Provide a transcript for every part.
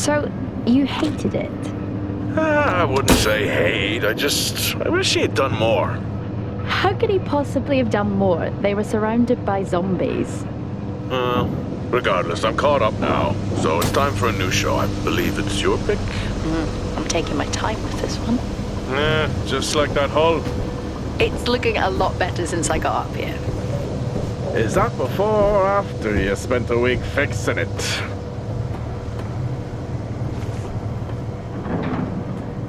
So, you hated it? I wouldn't say hate, I wish he had done more. How could he possibly have done more? They were surrounded by zombies. Regardless, I'm caught up now, so it's time for a new show. I believe it's your pick? I'm taking my time with this one. Just like that hull. It's looking a lot better since I got up here. Is that before or after you spent a week fixing it?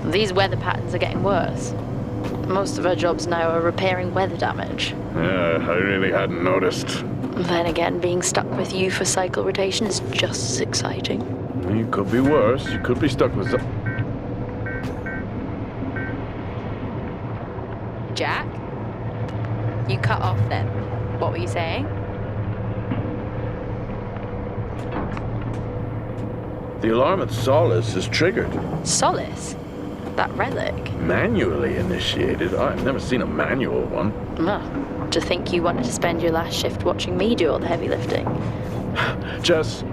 These weather patterns are getting worse. Most of our jobs now are repairing weather damage. Yeah, I really hadn't noticed. Then again, being stuck with you for cycle rotation is just as exciting. You could be worse. You could be stuck with Jack? You cut off then. What were you saying? The alarm at Solis is triggered. Solis? That relic? Manually initiated? I've never seen a manual one. To think you wanted to spend your last shift watching me do all the heavy lifting. Jess,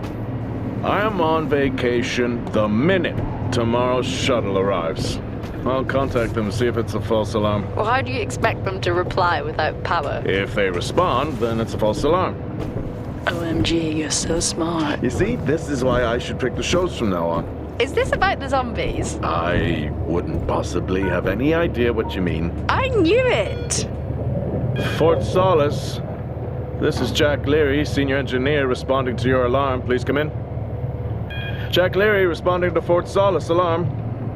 I am on vacation the minute tomorrow's shuttle arrives. I'll contact them and see if it's a false alarm. Well, how do you expect them to reply without power? If they respond, then it's a false alarm. OMG, you're so smart. You see, this is why I should pick the shows from now on. Is this about the zombies? I wouldn't possibly have any idea what you mean. I knew it! Fort Solis. This is Jack Leary, senior engineer, responding to your alarm. Please come in. Jack Leary, responding to Fort Solis alarm.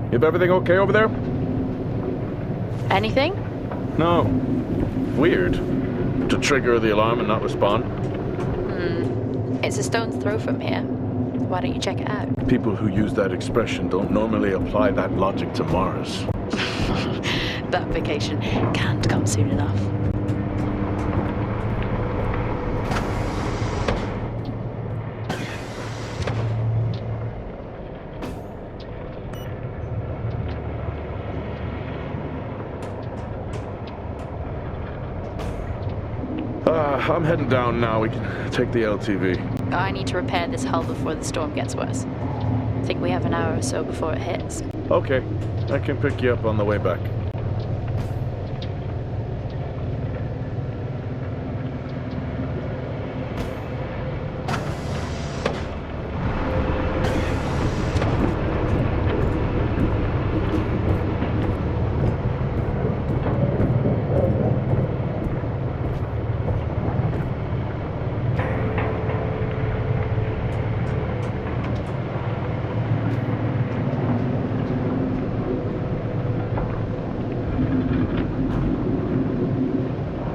You have everything okay over there? Anything? No. Weird. To trigger the alarm and not respond. It's a stone's throw from here. Why don't you check it out? People who use that expression don't normally apply that logic to Mars. That vacation can't come soon enough. I'm heading down now. We can take the LTV. I need to repair this hull before the storm gets worse. I think we have an hour or so before it hits. Okay. I can pick you up on the way back.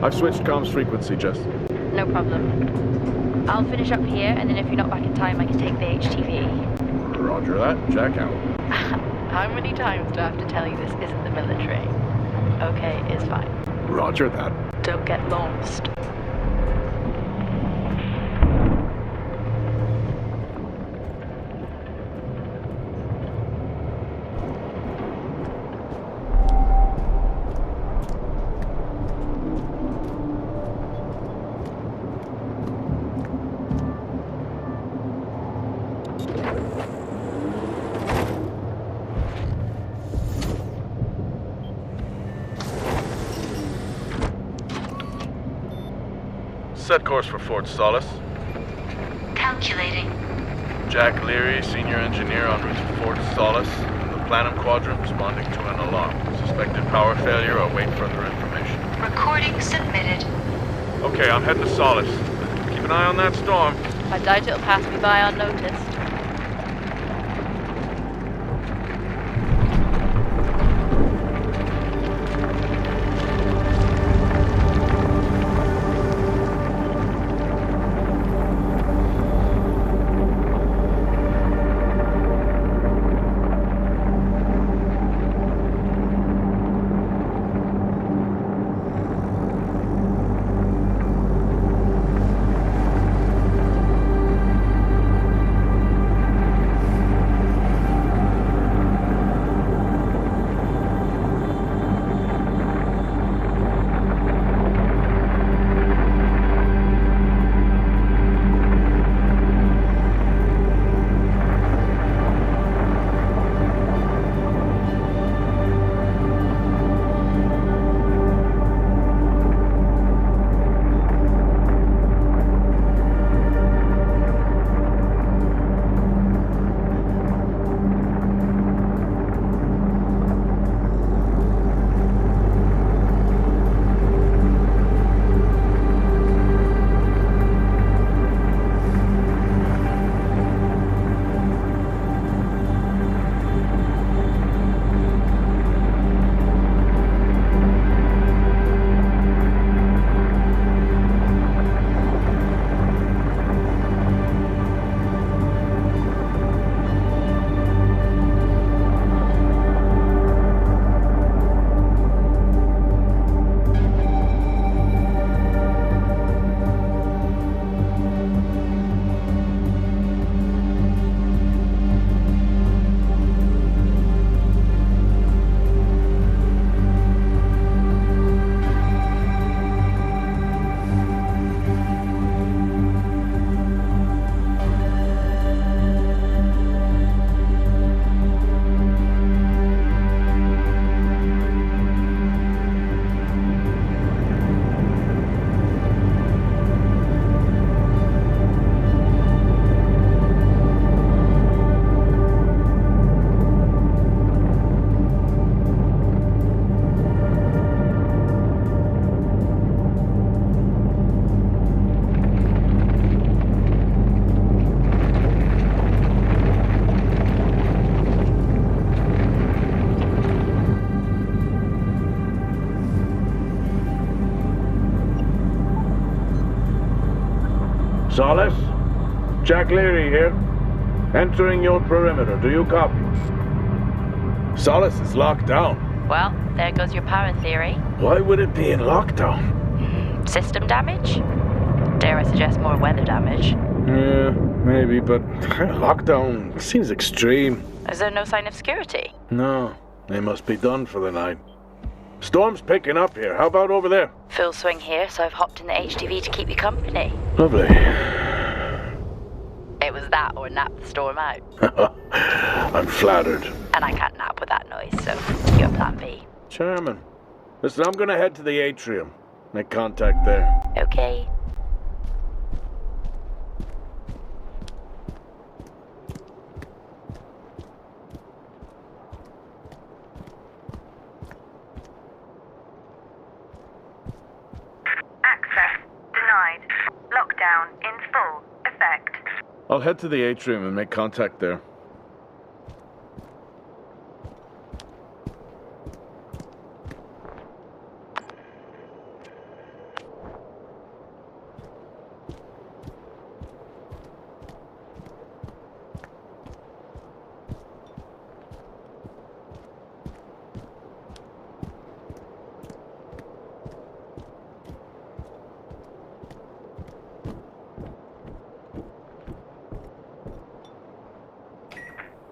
I've switched comms frequency, Jess. No problem. I'll finish up here, and then if you're not back in time, I can take the HTV. Roger that. Jack out. How many times do I have to tell you this isn't the military? Okay, it's fine. Roger that. Don't get lost. Set course for Fort Solis. Calculating. Jack Leary, senior engineer en route to Fort Solis. The Planum Quadrant responding to an alarm. Suspected power failure. Await further information. Recording submitted. Okay, I'm heading to Solis. Keep an eye on that storm. I doubt it'll pass me by unnoticed. Solis? Jack Leary here. Entering your perimeter. Do you copy? Solis is locked down. Well, there goes your power theory. Why would it be in lockdown? System damage? Dare I suggest more weather damage? Yeah, maybe, but lockdown seems extreme. Is there no sign of security? No, they must be done for the night. Storm's picking up here. How about over there? Full swing here, so I've hopped in the HTV to keep you company. Lovely. It was that or nap the storm out. I'm flattered. And I can't nap with that noise, so you're plan B. Charming. Listen, I'm gonna head to the atrium. Make contact there. Okay. Access denied. Lockdown in full effect. I'll head to the atrium and make contact there.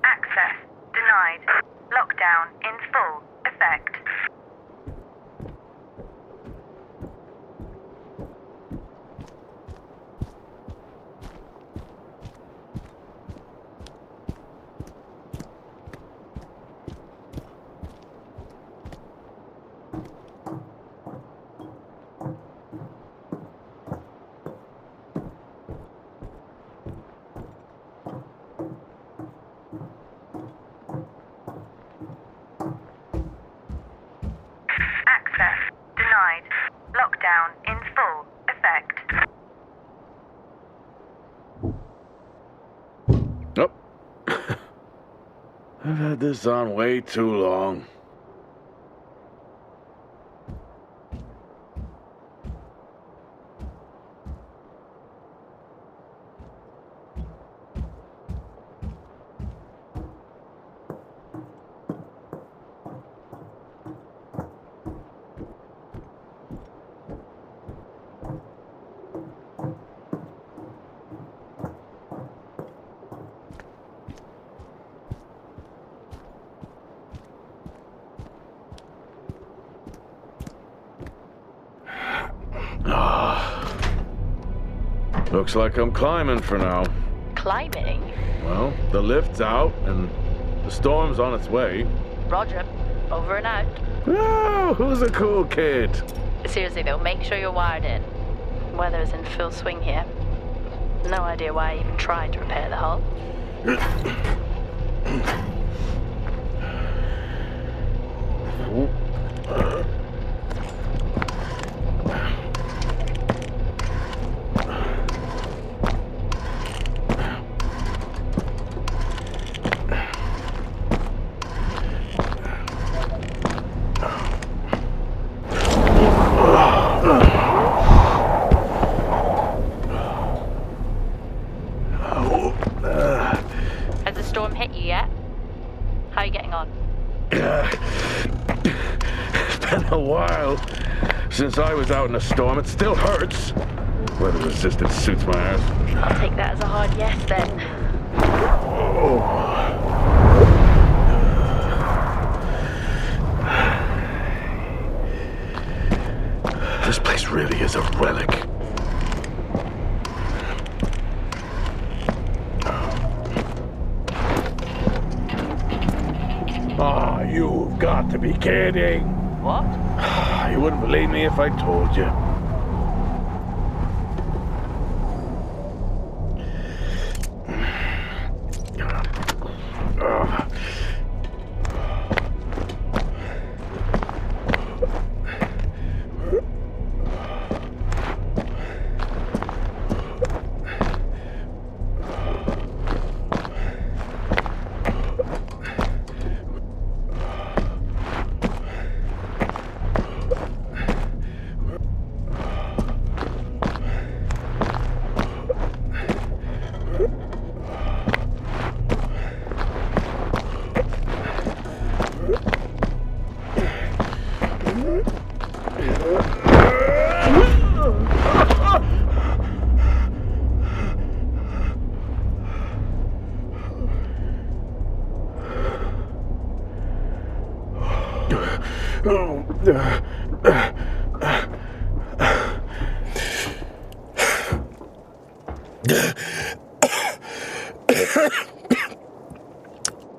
Access denied. Lockdown in full effect. Access denied. Lockdown in full effect. Oh. I've had this on way too long. Looks like I'm climbing for now. Climbing? Well, the lift's out and the storm's on its way. Roger. Over and out. Oh, who's a cool kid? Seriously though, make sure you're wired in. Weather is in full swing here. No idea why I even tried to repair the hull. Has the storm hit you yet? How are you getting on? It's been a while since I was out in a storm. It still hurts. Weather resistance suits my ass. I'll take that as a hard yes then. This place really is a relic. Ah, you've got to be kidding. What? You wouldn't believe me if I told you.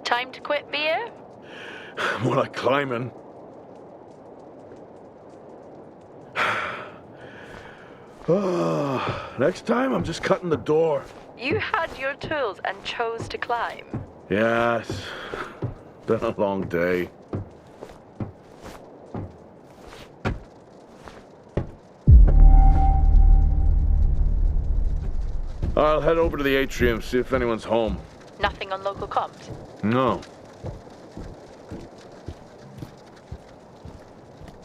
Time to quit beer? More like climbing. Oh, next time I'm just cutting the door. You had your tools and chose to climb. Yes. Been a long day. I'll head over to the atrium, see if anyone's home. Nothing on local comms? No.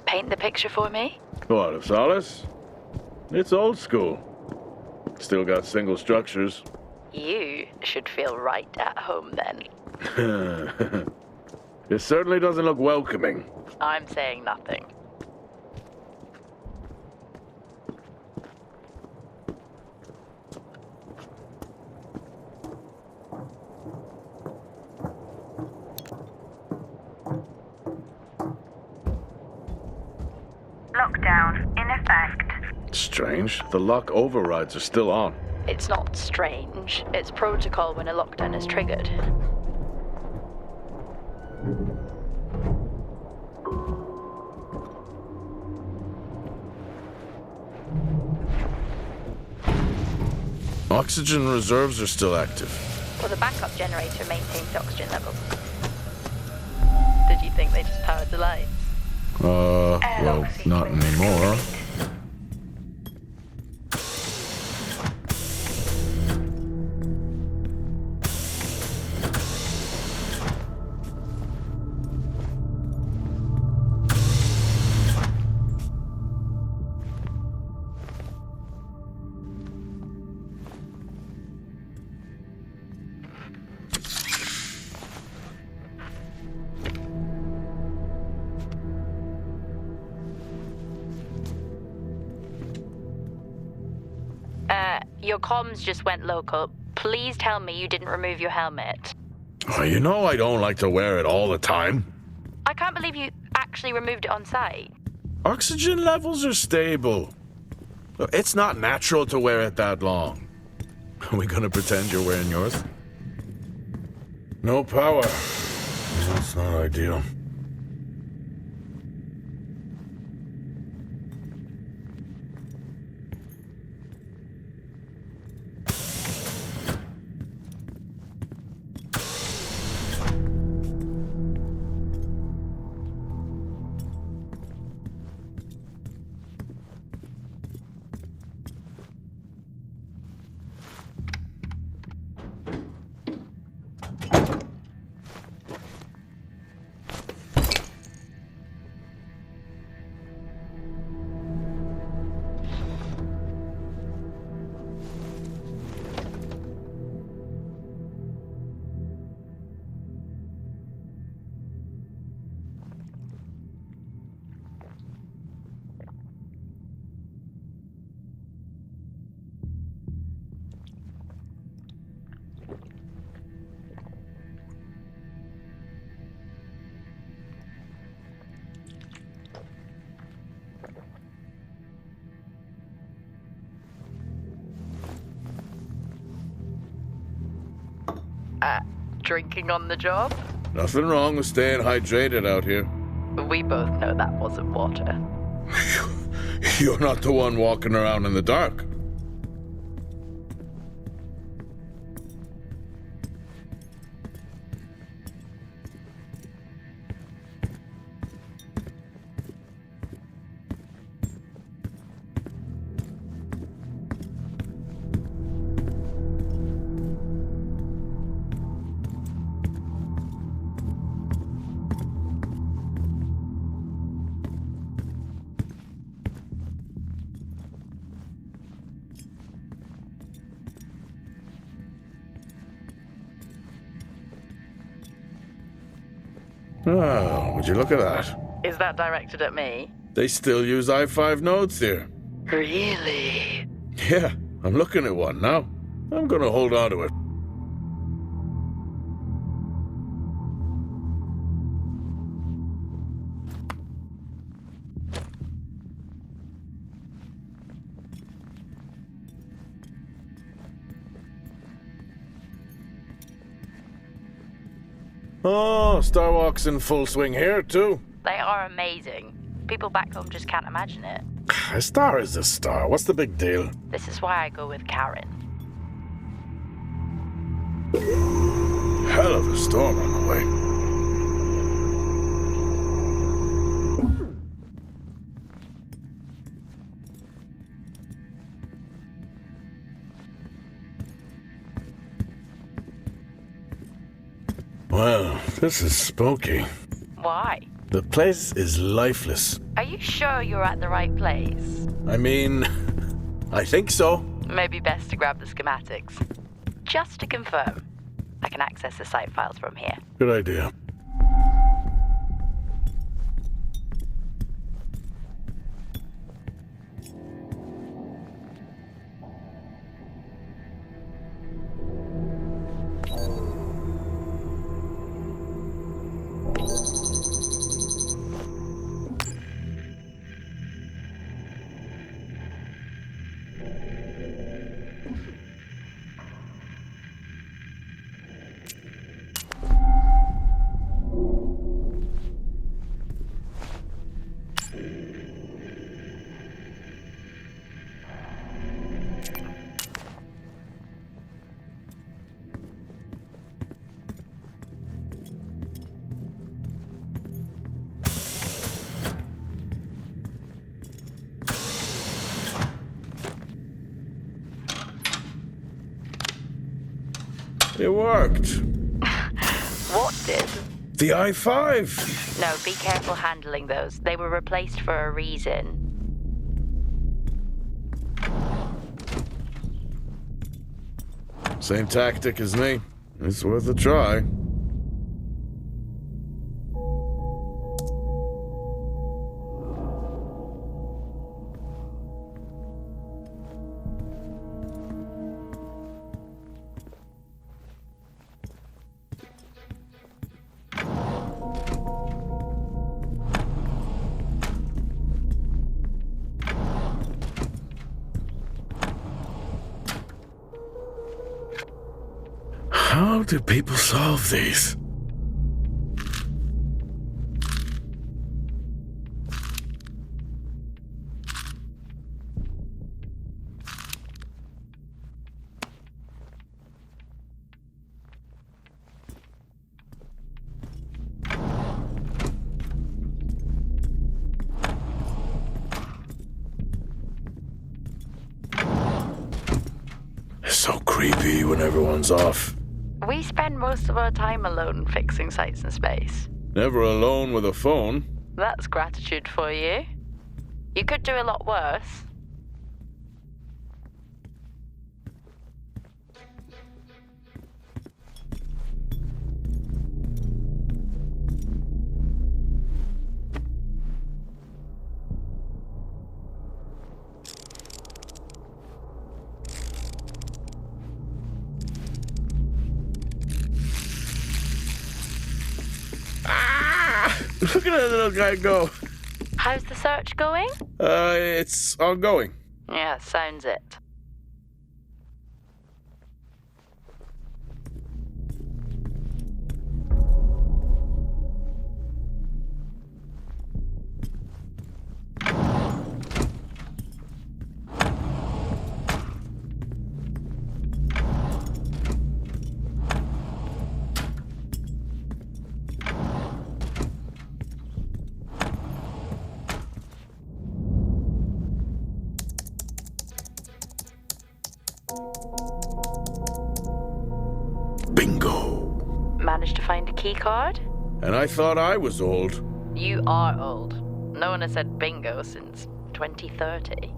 Paint the picture for me? What, of Solis? It's old school. Still got single structures. You should feel right at home then. It certainly doesn't look welcoming. I'm saying nothing. Lockdown in effect. Strange. The lock overrides are still on. It's not strange. It's protocol when a lockdown is triggered. Oxygen reserves are still active. Well, the backup generator maintains the oxygen levels. Did you think they just powered the lights? Well, not anymore. Your comms just went local. Please tell me you didn't remove your helmet. Oh, you know I don't like to wear it all the time. I can't believe you actually removed it on site. Oxygen levels are stable. It's not natural to wear it that long. Are we gonna pretend you're wearing yours? No power. That's not ideal. Drinking on the job? Nothing wrong with staying hydrated out here. We both know that wasn't water. You're not the one walking around in the dark. Oh, would you look at that? Is that directed at me? They still use i5 nodes here. Really? Yeah, I'm looking at one now. I'm gonna hold on to it. Oh, Starwalk's in full swing here, too. They are amazing. People back home just can't imagine it. A star is a star. What's the big deal? This is why I go with Karen. Hell of a storm on the way. Well, this is spooky. Why? The place is lifeless. Are you sure you're at the right place? I mean, I think so. Maybe best to grab the schematics. Just to confirm, I can access the site files from here. Good idea. It worked. What did? The i5. No, be careful handling those. They were replaced for a reason. Same tactic as me. It's worth a try. How do people solve these? It's so creepy when everyone's off. We spend most of our time alone fixing sites in space. Never alone with a phone. That's gratitude for you. You could do a lot worse. Look at that little guy go. How's the search going? It's ongoing. Yeah, sounds it. Bingo. Managed to find a key card? And I thought I was old. You are old. No one has said bingo since 2030.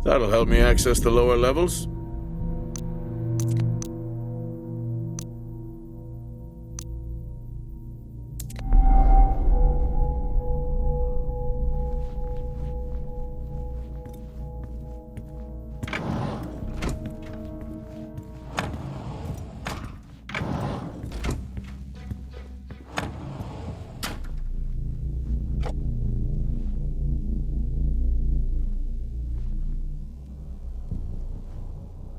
That'll help me access the lower levels.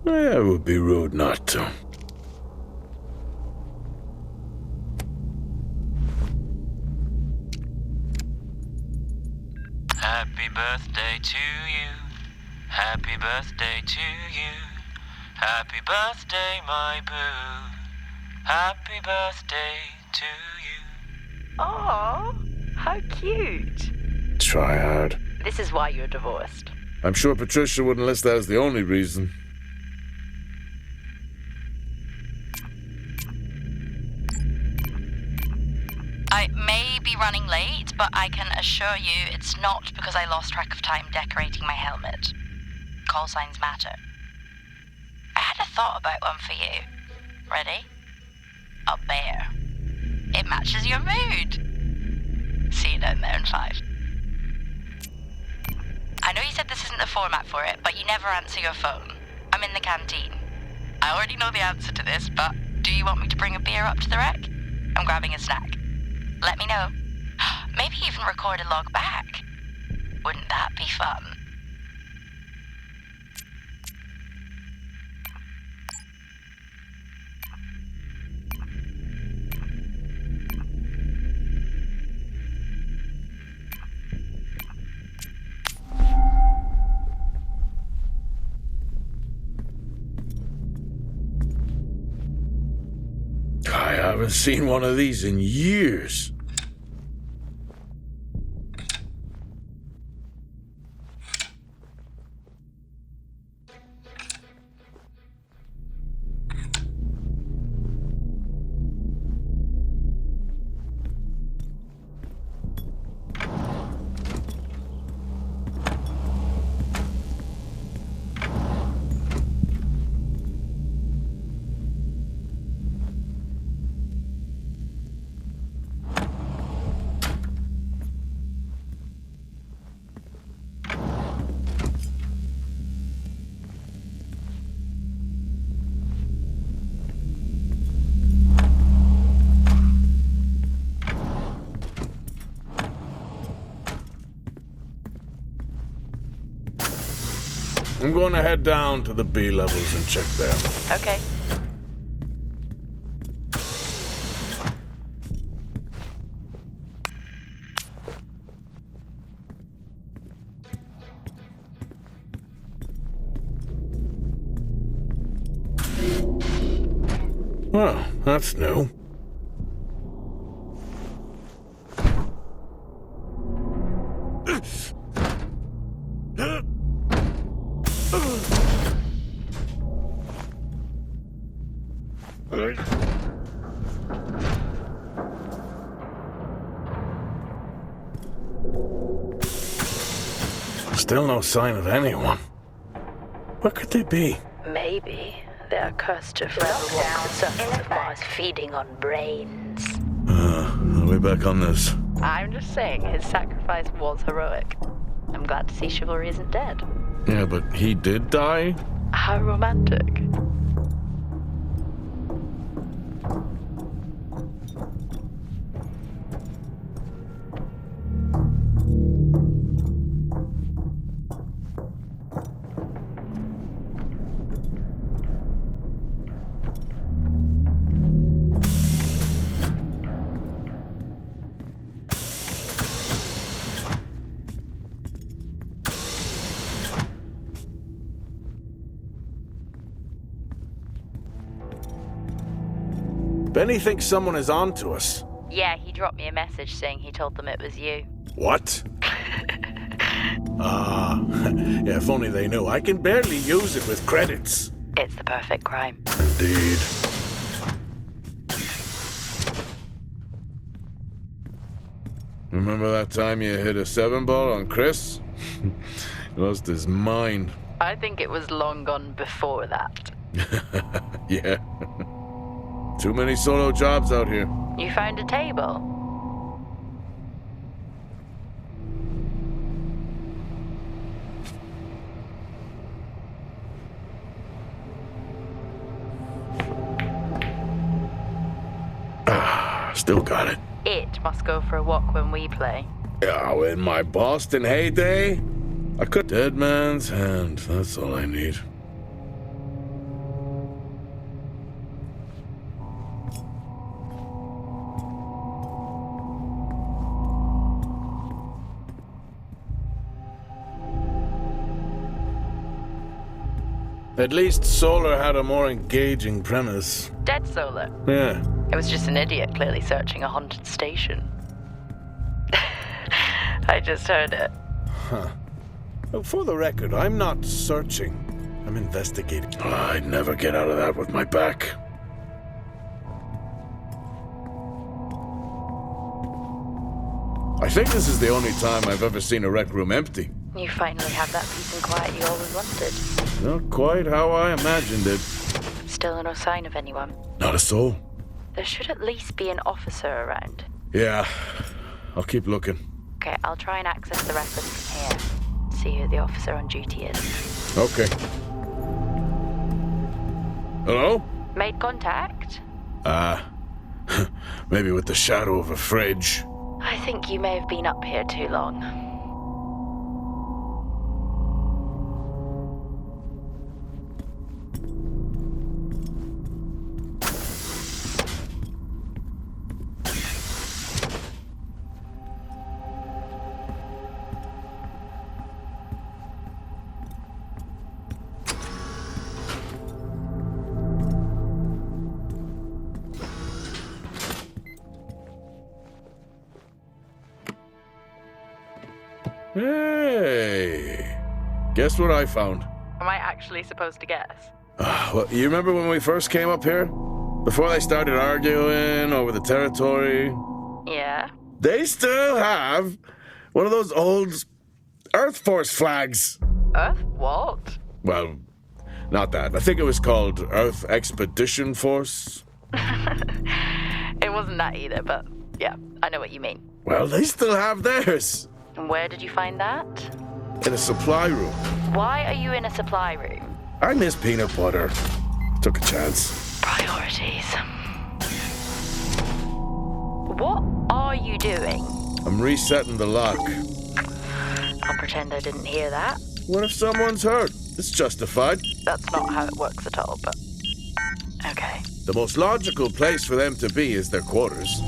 It would be rude not to. Happy birthday to you. Happy birthday to you. Happy birthday, my boo. Happy birthday to you. Oh, how cute. Try hard. This is why you're divorced. I'm sure Patricia wouldn't list that as the only reason. I may be running late, but I can assure you it's not because I lost track of time decorating my helmet. Call signs matter. I had a thought about one for you. Ready? A bear. It matches your mood. See you down there in 5. I know you said this isn't the format for it, but you never answer your phone. I'm in the canteen. I already know the answer to this, but do you want me to bring a beer up to the wreck? I'm grabbing a snack. Let me know. Maybe even record a log back. Wouldn't that be fun? I haven't seen one of these in years. I'm going to head down to the B levels and check them. Okay. Well, that's new. Still no sign of anyone. Where could they be? Maybe they're cursed to forever walk the surface of Mars feeding on brains. I'll be back on this. I'm just saying, his sacrifice was heroic. I'm glad to see chivalry isn't dead. Yeah, but he did die? How romantic. Benny thinks someone is on to us. Yeah, he dropped me a message saying he told them it was you. What? Yeah, if only they knew. I can barely use it with credits. It's the perfect crime. Indeed. Remember that time you hit a 7-ball on Chris? He lost his mind. I think it was long gone before that. Yeah. Too many solo jobs out here. You found a table? Still got it. It must go for a walk when we play. Oh, in my Boston heyday, I could dead man's hand. That's all I need. At least Solar had a more engaging premise. Dead Solar. Yeah. It was just an idiot clearly searching a haunted station. I just heard it. Huh. For the record, I'm not searching. I'm investigating. I'd never get out of that with my back. I think this is the only time I've ever seen a rec room empty. You finally have that peace and quiet you always wanted. Not quite how I imagined it. Still no sign of anyone. Not a soul. There should at least be an officer around. Yeah, I'll keep looking. Okay, I'll try and access the records from here. See who the officer on duty is. Okay. Hello? Made contact? Maybe with the shadow of a fridge. I think you may have been up here too long. Hey! Guess what I found? Am I actually supposed to guess? Well, you remember when we first came up here? Before they started arguing over the territory? Yeah? They still have one of those old Earth Force flags. Earth what? Well, not that. I think it was called Earth Expedition Force. It wasn't that either, but yeah, I know what you mean. Well, they still have theirs. And where did you find that? In a supply room. Why are you in a supply room? I miss peanut butter. Took a chance. Priorities. What are you doing? I'm resetting the lock. I'll pretend I didn't hear that. What if someone's hurt? It's justified. That's not how it works at all, but... Okay. The most logical place for them to be is their quarters.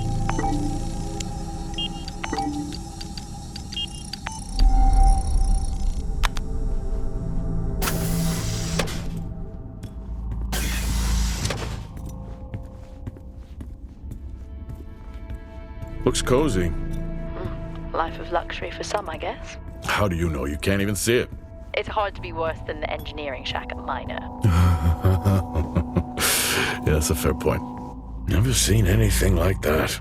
Looks cozy. Life of luxury for some, I guess. How do you know? You can't even see it. It's hard to be worse than the engineering shack at Minor. Yeah, that's a fair point. Never seen anything like that.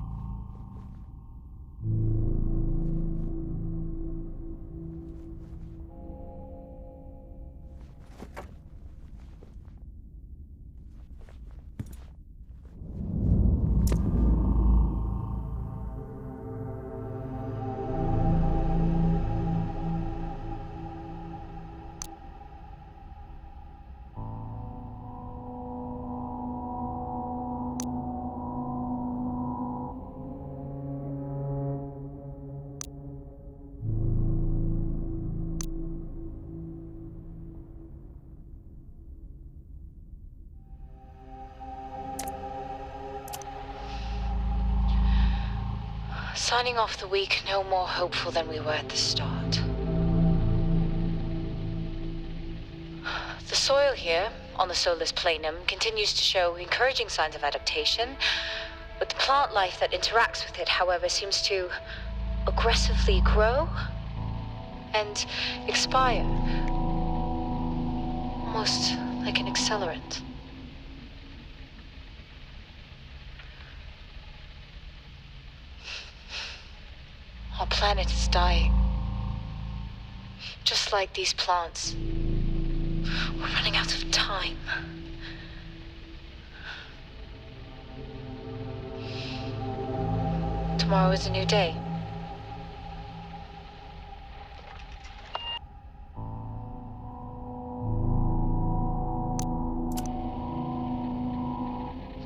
Signing off the week no more hopeful than we were at the start. The soil here, on the Solis Planum, continues to show encouraging signs of adaptation, but the plant life that interacts with it, however, seems to aggressively grow and expire. Almost like an accelerant. Our planet is dying. Just like these plants. We're running out of time. Tomorrow is a new day.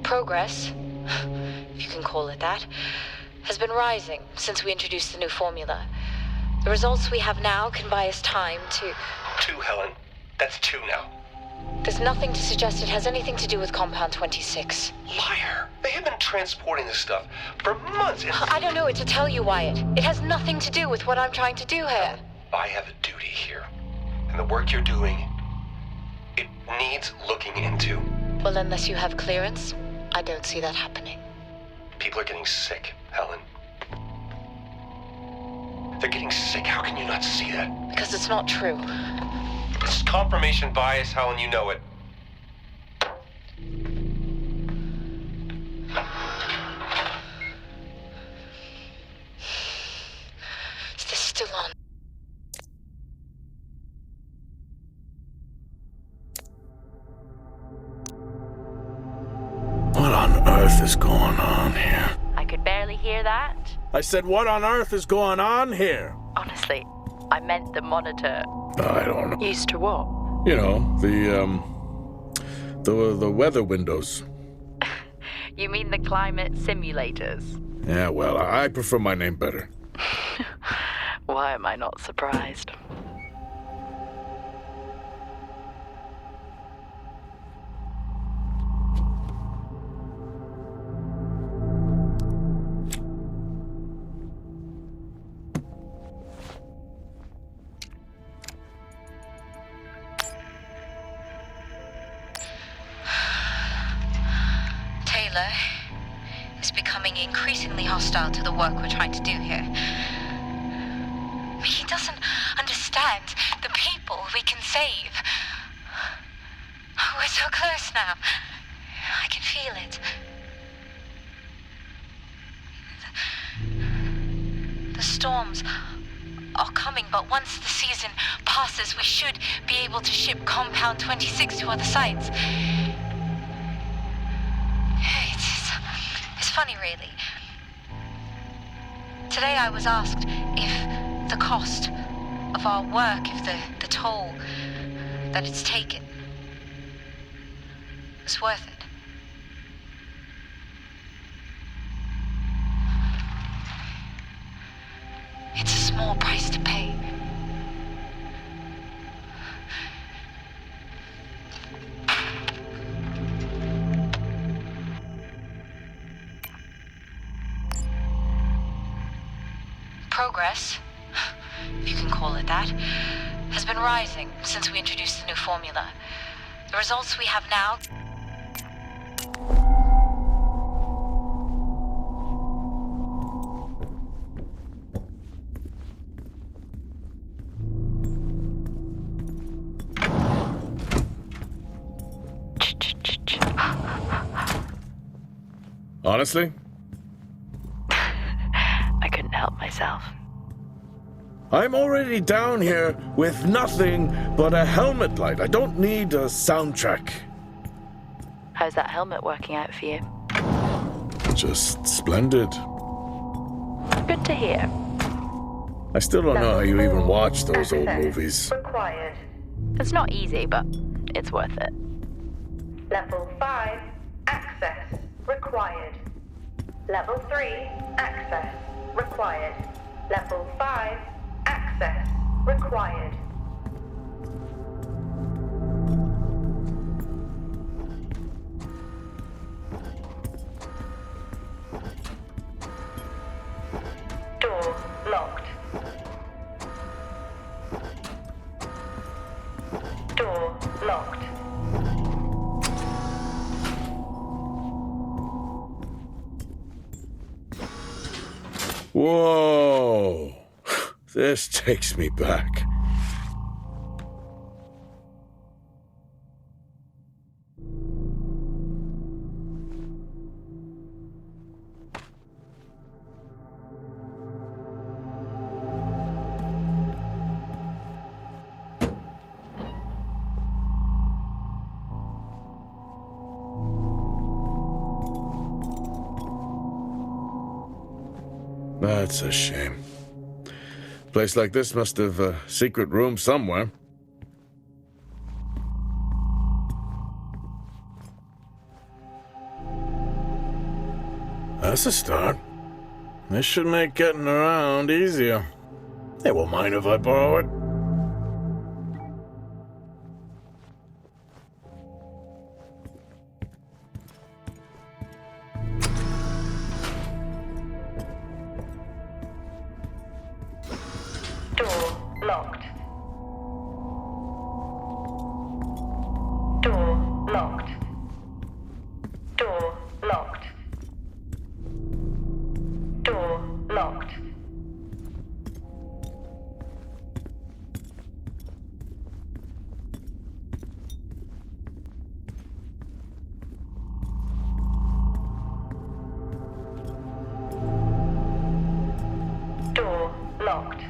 Progress, if you can call it that, has been rising since we introduced the new formula. The results we have now can buy us time to... 2, Helen. That's 2 now. There's nothing to suggest it has anything to do with Compound 26. Liar. They have been transporting this stuff for months. I don't know what to tell you, Wyatt. It has nothing to do with what I'm trying to do here. I have a duty here. And the work you're doing It needs looking into. Well, unless you have clearance, I don't see that happening. People are getting sick, Helen. They're getting sick. How can you not see that? Because it's not true. This is confirmation bias, Helen. You know it. Is this still on? What on earth is going on here? I could barely hear that. I said, what on earth is going on here? Honestly, I meant the monitor. I don't know. Used to what? You know, the weather windows. You mean the climate simulators? Yeah, well, I prefer my name better. Why am I not surprised? Taylor is becoming increasingly hostile to the work we're trying to do here. He doesn't understand the people we can save. We're so close now. I can feel it. The storms are coming, but once the season passes, we should be able to ship Compound 26 to other sites. It's funny, really. Today I was asked if the cost of our work, if the toll that it's taken was worth it. It's a small price to pay. Progress, if you can call it that, has been rising since we introduced the new formula. The results we have now... Honestly? I couldn't help myself. I'm already down here with nothing but a helmet light. I don't need a soundtrack. How's that helmet working out for you? Just splendid. Good to hear. I still don't know how you even watch those old movies. Required. It's not easy, but it's worth it. Level 5, access required. Level 3, access required. Level 5, access required. Door locked. Door locked. Whoa! This takes me back. That's a shame. A place like this must have a secret room somewhere. That's a start. This should make getting around easier. They won't mind if I borrow it. Door locked. locked. Door locked.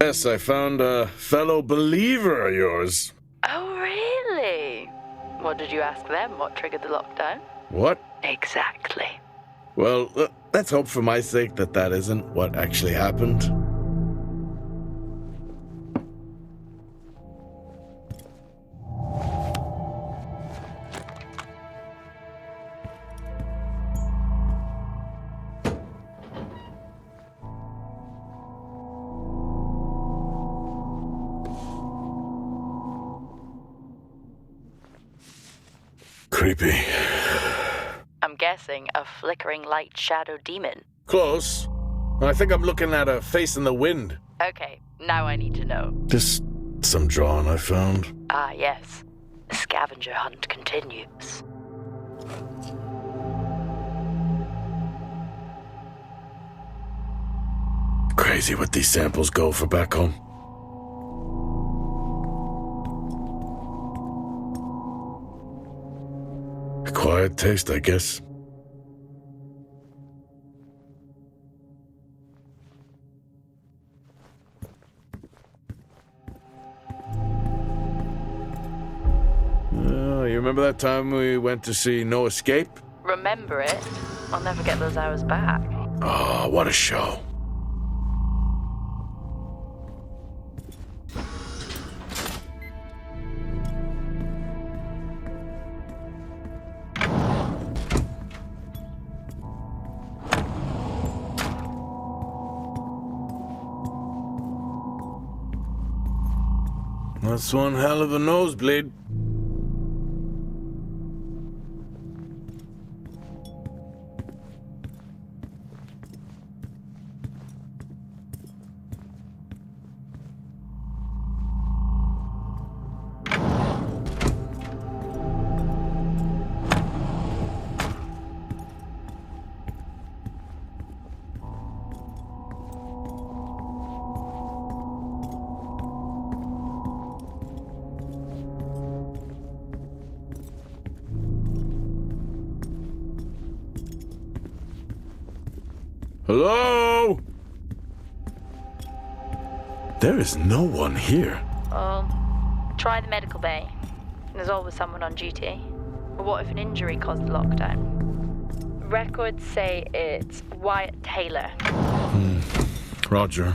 Yes, I found a fellow believer of yours. Oh, really? What did you ask them? What triggered the lockdown? What? Exactly. Well, let's hope for my sake that that isn't what actually happened. Creepy. I'm guessing a flickering light shadow demon. Close. I think I'm looking at a face in the wind. Okay, now I need to know. Just some drawing I found. Ah, yes. The scavenger hunt continues. Crazy what these samples go for back home. Acquired taste, I guess. You remember that time we went to see No Escape? Remember it? I'll never get those hours back. Oh, what a show. That's one hell of a nosebleed. Hello? There is no one here. Try the medical bay. There's always someone on duty. But what if an injury caused the lockdown? Records say it's Wyatt Taylor. Roger.